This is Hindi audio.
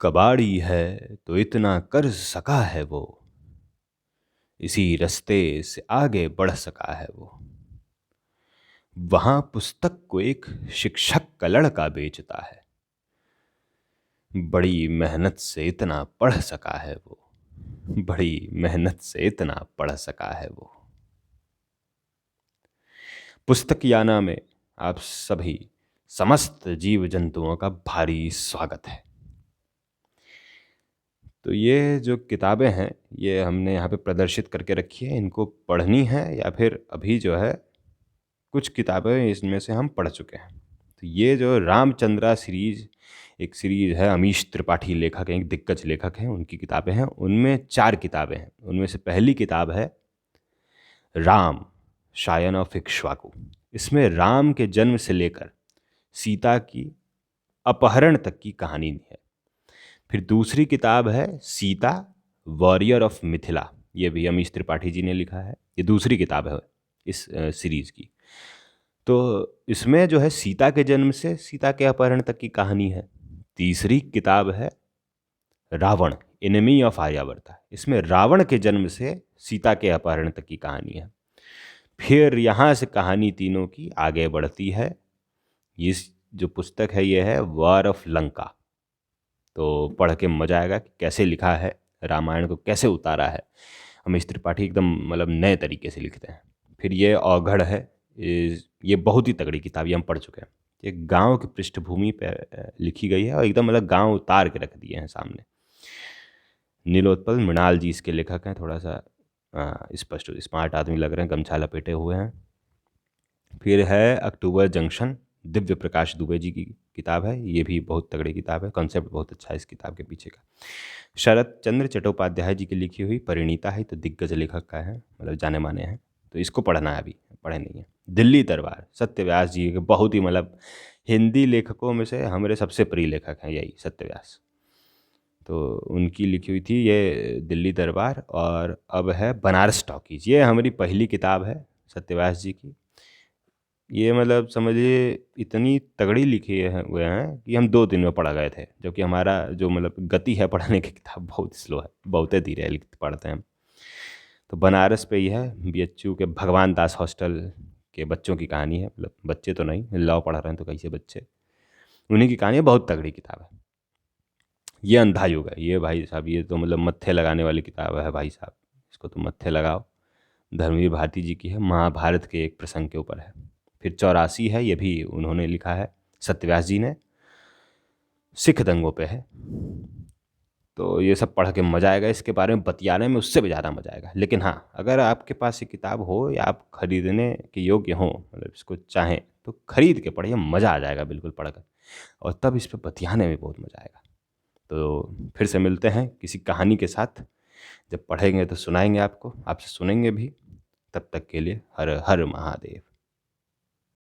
कबाड़ी है तो इतना कर सका है वो, इसी रास्ते से आगे बढ़ सका है वो। वहां पुस्तक को एक शिक्षक का लड़का बेचता है, बड़ी मेहनत से इतना पढ़ सका है वो, बड़ी मेहनत से इतना पढ़ सका है वो। पुस्तक याना में आप सभी समस्त जीव जंतुओं का भारी स्वागत है। तो ये जो किताबें हैं ये हमने यहाँ पे प्रदर्शित करके रखी है, इनको पढ़नी है या फिर अभी जो है कुछ किताबें इसमें से हम पढ़ चुके हैं। तो ये जो रामचंद्रा सीरीज, एक सीरीज है, अमीश त्रिपाठी लेखक हैं, एक दिग्गज लेखक हैं, उनकी किताबें हैं। उनमें 4 किताबें हैं। उनमें से पहली किताब है राम शायन ऑफ इक्ष्वाकु। इसमें राम के जन्म से लेकर सीता की अपहरण तक की कहानी है। फिर दूसरी किताब है सीता वॉरियर ऑफ मिथिला, ये भी अमीश त्रिपाठी जी ने लिखा है। ये दूसरी किताब है इस सीरीज की। तो इसमें जो है सीता के जन्म से सीता के अपहरण तक की कहानी है। तीसरी किताब है रावण एनिमी ऑफ आर्यावर्ता। इसमें रावण के जन्म से सीता के अपहरण तक की कहानी है। फिर यहाँ से कहानी तीनों की आगे बढ़ती है। इस जो पुस्तक है ये है वॉर ऑफ लंका। तो पढ़ के मजा आएगा कि कैसे लिखा है, रामायण को कैसे उतारा है। अमीश त्रिपाठी एकदम मतलब नए तरीके से लिखते हैं। फिर ये औघड़ है, ये बहुत ही तगड़ी किताब, ये हम पढ़ चुके हैं। ये गांव की पृष्ठभूमि पे लिखी गई है और एकदम मतलब गांव उतार के रख दिए हैं सामने। नीलोत्पल मृणाल जी इसके लेखक हैं। थोड़ा सा स्पष्ट स्मार्ट आदमी लग रहे हैं, गमछा लपेटे हुए हैं। फिर है अक्टूबर जंक्शन, दिव्य प्रकाश दुबे जी की किताब है। ये भी बहुत तगड़ी किताब है, कॉन्सेप्ट बहुत अच्छा है इस किताब के पीछे का। शरत चंद्र चट्टोपाध्याय जी की लिखी हुई परिणीता है, तो दिग्गज लेखक का है, मतलब जाने माने हैं। तो इसको पढ़ना है, अभी पढ़े नहीं है। दिल्ली दरबार सत्यव्यास जी के बहुत ही मतलब हिंदी लेखकों में से हमारे सबसे प्रिय लेखक हैं यही सत्यव्यास। तो उनकी लिखी हुई थी ये दिल्ली दरबार। और अब है बनारस टॉकीज, ये हमारी पहली किताब है सत्यव्यास जी की। ये मतलब समझिए इतनी तगड़ी लिखी है हुए हैं कि हम 2 दिन में पढ़ गए थे, जबकि हमारा जो मतलब गति है पढ़ने की किताब बहुत स्लो है, बहुत धीरे पढ़ते हैं हम। तो बनारस पे ही है, बीएचयू के भगवान दास हॉस्टल के बच्चों की कहानी है। मतलब बच्चे तो नहीं, लॉ पढ़ रहे हैं तो कैसे बच्चे, उन्हीं की कहानी है। बहुत तगड़ी किताब है। ये अंधा युग है, ये भाई साहब ये तो मतलब मत्थे लगाने वाली किताब है भाई साहब, इसको तो मत्थे लगाओ। धर्मवीर भारती जी की है, महाभारत के एक प्रसंग के ऊपर है। फिर 84 है, ये भी उन्होंने लिखा है सत्यव्यास जी ने, सिख दंगों पे है। तो ये सब पढ़ के मज़ा आएगा, इसके बारे में बतियाने में उससे भी ज़्यादा मज़ा आएगा। लेकिन हाँ, अगर आपके पास ये किताब हो या आप खरीदने के योग्य हों, मतलब इसको चाहें तो खरीद के पढ़िए, मज़ा आ जाएगा बिल्कुल पढ़कर। और तब इस पर बतियाने में बहुत मज़ा आएगा। तो फिर से मिलते हैं किसी कहानी के साथ, जब पढ़ेंगे तो सुनाएंगे आपको, आपसे सुनेंगे भी। तब तक के लिए हर हर महादेव।